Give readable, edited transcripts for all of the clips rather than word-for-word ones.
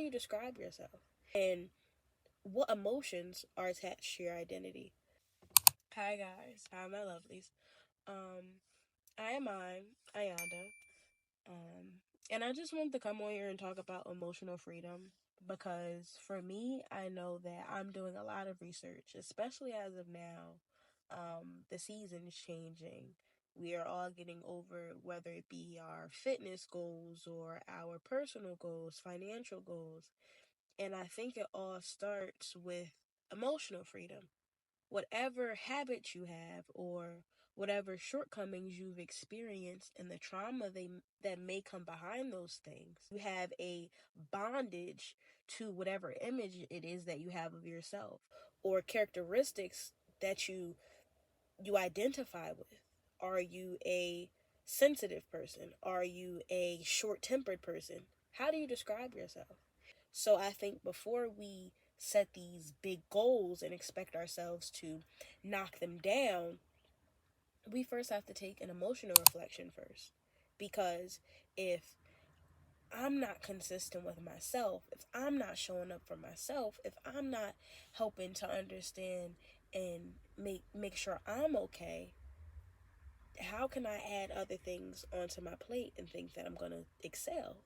you describe yourself? And what emotions are attached to your identity? Hi guys, hi my lovelies. Um, I am Ayanda. And I just wanted to come on here and talk about emotional freedom because for me, I know that I'm doing a lot of research, especially as of now. The season is changing. We are all getting over whether it be our fitness goals or our personal goals, financial goals. And I think it all starts with emotional freedom. Whatever habits you have or whatever shortcomings you've experienced and the trauma that may come behind those things, you have a bondage to whatever image it is that you have of yourself or characteristics that you identify with. Are you a sensitive person? Are you a short-tempered person? How do you describe yourself? So I think before we set these big goals and expect ourselves to knock them down, we first have to take an emotional reflection first. Because if I'm not consistent with myself, if I'm not showing up for myself, if I'm not helping to understand and make sure I'm okay, how can I add other things onto my plate and think that I'm going to excel?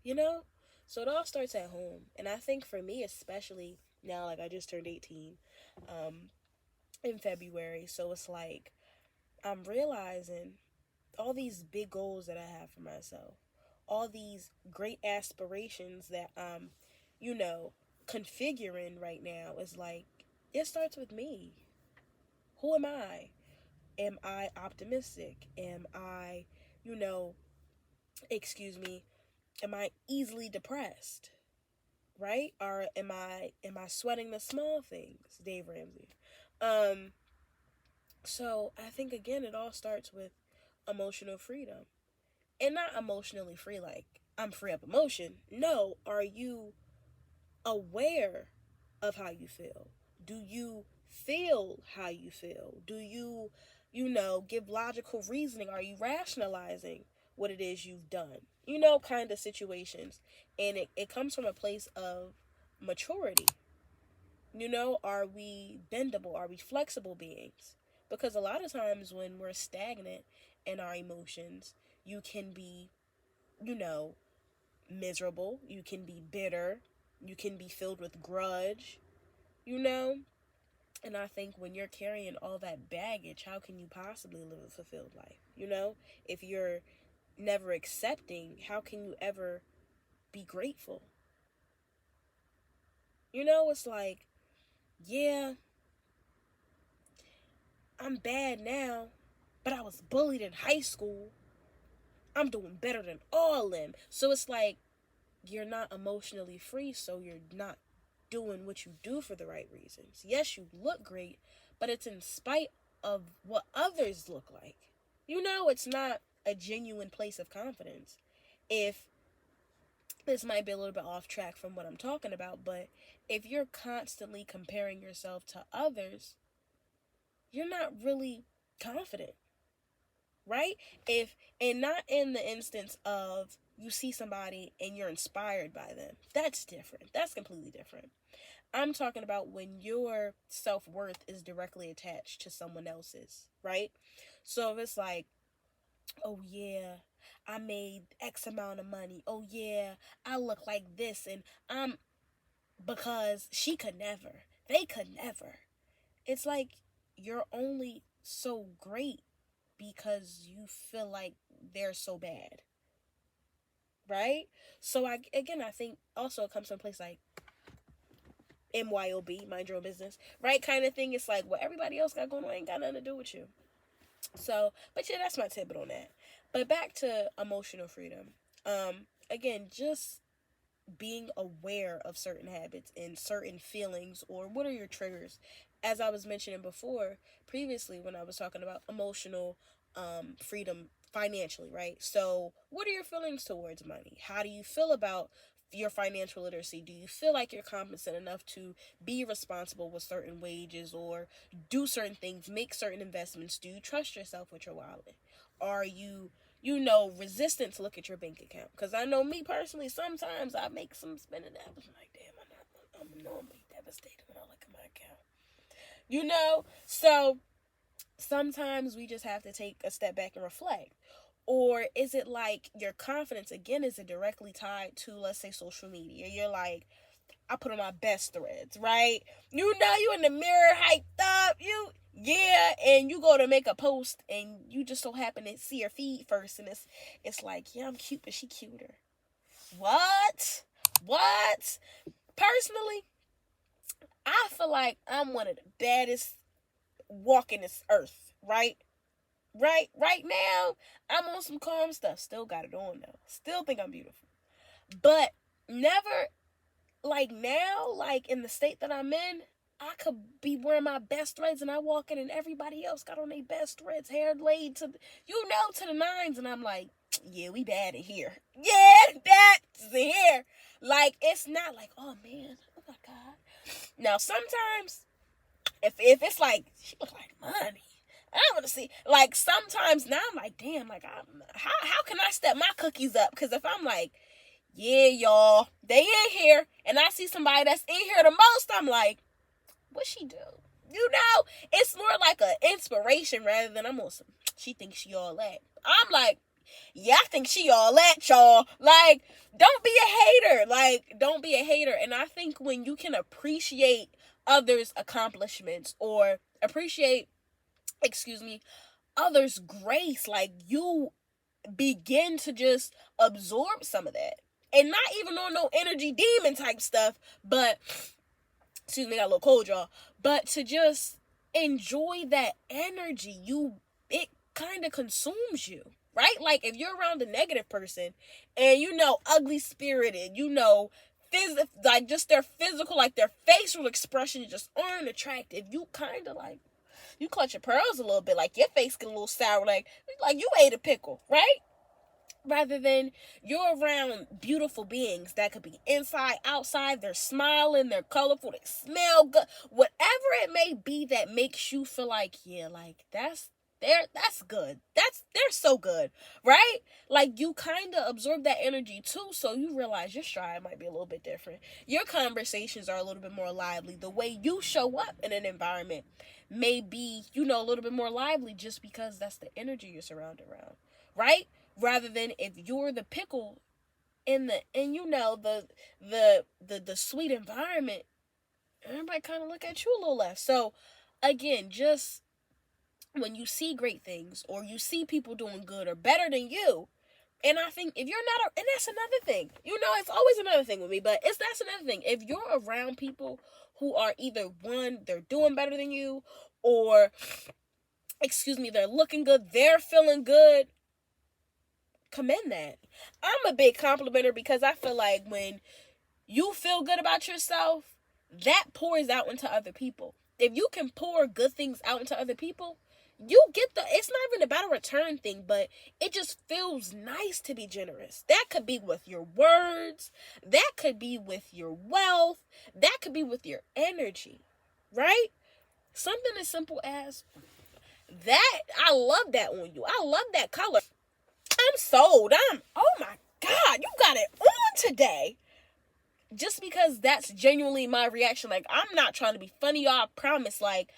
You know? So it all starts at home. And I think for me, especially now, like I just turned 18 um, in February. So it's like I'm realizing all these big goals that I have for myself, all these great aspirations that I'm, you know, configuring right now is like, it starts with me. Who am I? Am I optimistic? Am I, you know, excuse me, am I easily depressed? Right? Or am I sweating the small things, Dave Ramsey? Um, so I think again it all starts with emotional freedom. And not emotionally free like I'm free of emotion. No, are you aware of how you feel? Do you feel how you feel? Do you, give logical reasoning? Are you rationalizing what it is you've done? Kind of situations. And it comes from a place of maturity. Are we bendable? Are we flexible beings? Because a lot of times when we're stagnant in our emotions, you can be, you know, miserable. You can be bitter. You can be filled with grudge, you know? And I think when you're carrying all that baggage, how can you possibly live a fulfilled life? If you're never accepting, how can you ever be grateful? It's like, yeah, I'm bad now, but I was bullied in high school. I'm doing better than all of them. So it's like you're not emotionally free, so you're not doing what you do for the right reasons. Yes, you look great, but it's in spite of what others look like. It's not a genuine place of confidence. If this might be a little bit off track from what I'm talking about, but if you're constantly comparing yourself to others, you're not really confident, right? If and not in the instance of you see somebody and you're inspired by them. That's different. That's completely different. I'm talking about when your self-worth is directly attached to someone else's, right? So if it's like, oh yeah, I made X amount of money. Oh yeah, I look like this and I'm because she could never. They could never. It's like you're only so great because you feel like they're so bad, right? So I think also it comes from a place like MYOB, mind your own business, right? Kind of thing. It's like what everybody else got going on ain't got nothing to do with you. So, but yeah, that's my tidbit on that. But back to emotional freedom. Again, just being aware of certain habits and certain feelings or what are your triggers. As I was mentioning before, previously when I was talking about emotional freedom financially, right? So, what are your feelings towards money? How do you feel about your financial literacy? Do you feel like you're competent enough to be responsible with certain wages or do certain things, make certain investments? Do you trust yourself with your wallet? Are you resistant to look at your bank account. Because I know me personally, sometimes I make some spending habits. I'm like, damn, I'm normally devastated when I look at my account. So sometimes we just have to take a step back and reflect. Or is it like your confidence, again, is it directly tied to, let's say, social media? You're like, I put on my best threads, right? You in the mirror, hyped up, and you go to make a post, and you just so happen to see her feed first, and it's like, yeah, I'm cute, but she cuter. What? Personally, I feel like I'm one of the baddest walking this earth, right? Right now, I'm on some calm stuff. Still got it on though. Still think I'm beautiful. But never, like now, like in the state that I'm in, I could be wearing my best threads and I walk in and everybody else got on their best threads, hair laid to the nines, and I'm like, yeah, we bad in here. Yeah, that's here. Like, it's not like, oh man, oh my God. Now sometimes if it's like she look like money, I want to see. Like sometimes now I'm like, damn, like how can I step my cookies up? Because if I'm like, yeah, y'all, they in here, and I see somebody that's in here the most, I'm like, what she do? It's more like an inspiration rather than I'm on some. She thinks she all that. I'm like, yeah, I think she all that, y'all. Like, don't be a hater. Like, don't be a hater. And I think when you can appreciate others' accomplishments or appreciate, others' grace, like you begin to just absorb some of that. And not even on no energy demon type stuff, but got a little cold, y'all. But to just enjoy that energy, it kind of consumes you, right? Like if you're around a negative person and ugly spirited, like just their physical, like their facial expression just aren't attractive. You kind of like, you clutch your pearls a little bit, like your face get a little sour, like you ate a pickle, right? Rather than you're around beautiful beings that could be inside, outside, they're smiling, they're colorful, they smell good, whatever it may be that makes you feel like, yeah, like that's good. They're so good, right? Like you kind of absorb that energy too, so you realize your stride might be a little bit different. Your conversations are a little bit more lively. The way you show up in an environment may be, a little bit more lively just because that's the energy you're surrounded around, right? Rather than if you're the pickle in the sweet environment, everybody kind of look at you a little less. So again, just when you see great things or you see people doing good or better than you, and I think if you're not, and that's another thing, it's always another thing with me, but that's another thing. If you're around people who are either one, they're doing better than you, or they're looking good, they're feeling good, commend that. I'm a big complimenter because I feel like when you feel good about yourself, that pours out into other people. If you can pour good things out into other people, you get it's not even about a return thing, but it just feels nice to be generous. That could be with your words, that could be with your wealth, that could be with your energy, right? Something as simple as that. I love that on you. I love that color. I'm sold. Oh my God, you got it on today. Just because that's genuinely my reaction. Like, I'm not trying to be funny, y'all. I promise. Like,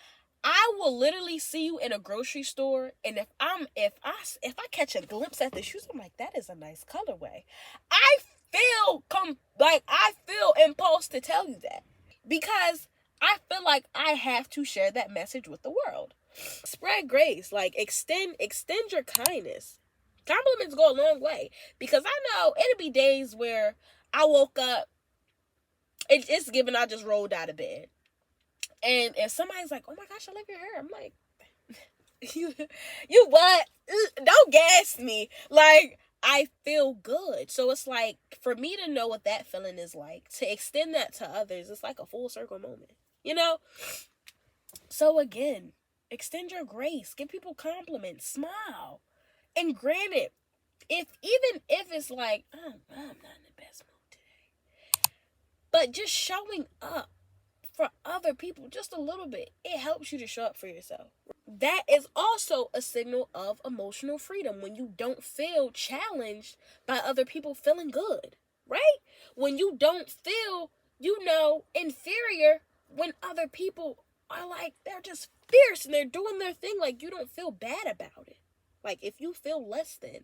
I will literally see you in a grocery store, and if I catch a glimpse at the shoes, I'm like, that is a nice colorway. I feel impulse to tell you that because I feel like I have to share that message with the world. Spread grace, like extend your kindness. Compliments go a long way because I know it'll be days where I woke up, it's given I just rolled out of bed, and if somebody's like, oh my gosh, I love your hair, I'm like, you what? Don't gas me. Like, I feel good. So it's like, for me to know what that feeling is like, to extend that to others, it's like a full circle moment, So again, extend your grace, give people compliments, smile. And granted, even if it's like, I'm not in the best mood today, but just showing up for other people just a little bit, it helps you to show up for yourself. that is also a signal of emotional freedom when you don't feel challenged by other people feeling good, right? When you don't feel, inferior when other people are like, they're just fierce and they're doing their thing, like you don't feel bad about it. Like if you feel less than,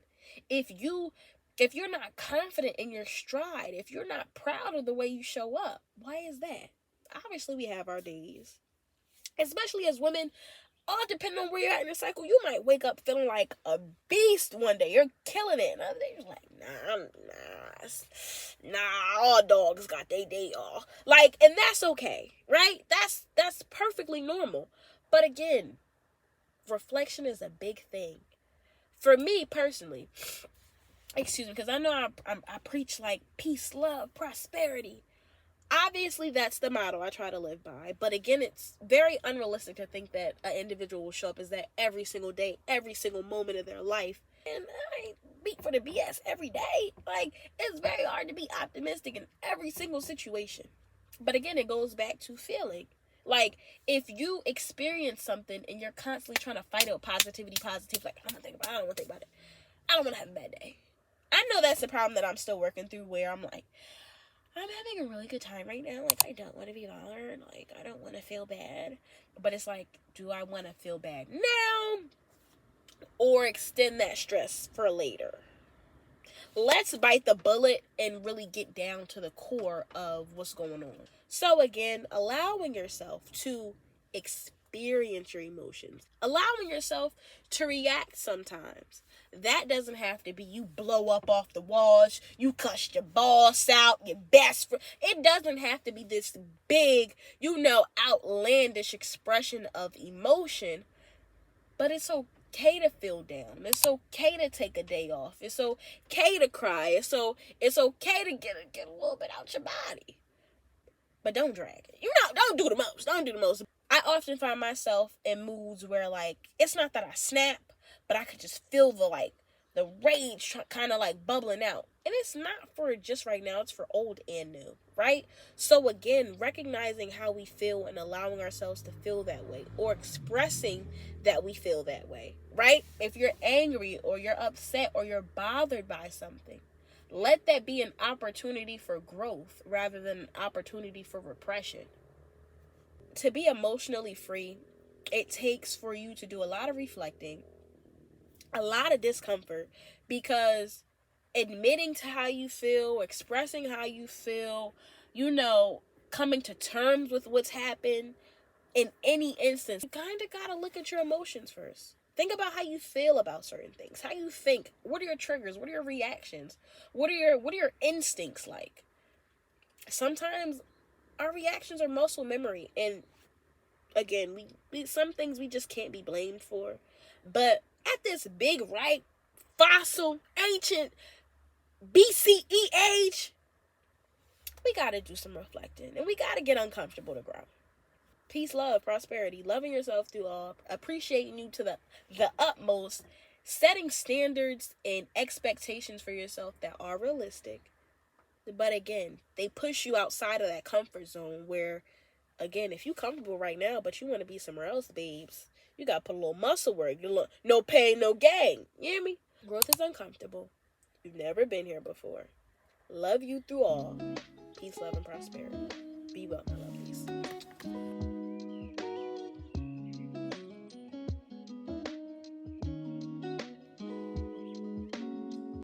if you're not confident in your stride, if you're not proud of the way you show up, why is that? Obviously we have our days. Especially as women, all depending on where you're at in the cycle, you might wake up feeling like a beast one day. You're killing it. And other days, you're like, nah, all dogs got their day off. Like, and that's okay, right? That's perfectly normal. But again, reflection is a big thing. For me personally, excuse me, because I know I preach like peace, love, prosperity. Obviously, that's the motto I try to live by. But again, it's very unrealistic to think that an individual will show up as that every single day, every single moment of their life. And I ain't beat for the BS every day. Like, it's very hard to be optimistic in every single situation. But again, it goes back to feeling. Like, if you experience something and you're constantly trying to fight it with positivity, like, I don't want to think about it. I don't want to have a bad day. I know that's the problem that I'm still working through, where I'm like, I'm having a really good time right now. Like, I don't want to be bothered. Like, I don't want to feel bad. But it's like, do I want to feel bad now or extend that stress for later? Let's bite the bullet and really get down to the core of what's going on. So again, allowing yourself to experience your emotions, allowing yourself to react sometimes. That doesn't have to be you blow up off the walls, you cuss your boss out, your best friend. It doesn't have to be this big, outlandish expression of emotion. But it's okay to feel down. It's okay to take a day off. It's okay to cry. It's okay to get a little bit out your body. But don't drag it. Don't do the most. Don't do the most. I often find myself in moods where, like, it's not that I snap, but I could just feel the rage kind of like bubbling out. And it's not for just right now. It's for old and new, right? So again, recognizing how we feel and allowing ourselves to feel that way, or expressing that we feel that way, right? If you're angry or you're upset or you're bothered by something, let that be an opportunity for growth rather than an opportunity for repression. To be emotionally free, it takes for you to do a lot of reflecting, a lot of discomfort, because admitting to how you feel, expressing how you feel, coming to terms with what's happened in any instance, you kind of got to look at your emotions first. Think about how you feel about certain things, how you think. What are your triggers? What are your reactions? What are your instincts like? Sometimes our reactions are muscle memory, and again, we some things we just can't be blamed for. But at this big, ripe, fossil, ancient BCE age, we got to do some reflecting, and we got to get uncomfortable to grow. Peace, love, prosperity, loving yourself through all, appreciating you to the utmost, setting standards and expectations for yourself that are realistic. But again, they push you outside of that comfort zone where, again, if you're comfortable right now, but you want to be somewhere else, babes, you got to put a little muscle work. No pain, no gain. You hear me? Growth is uncomfortable. You've never been here before. Love you through all. Peace, love, and prosperity. Be well, my lovelies.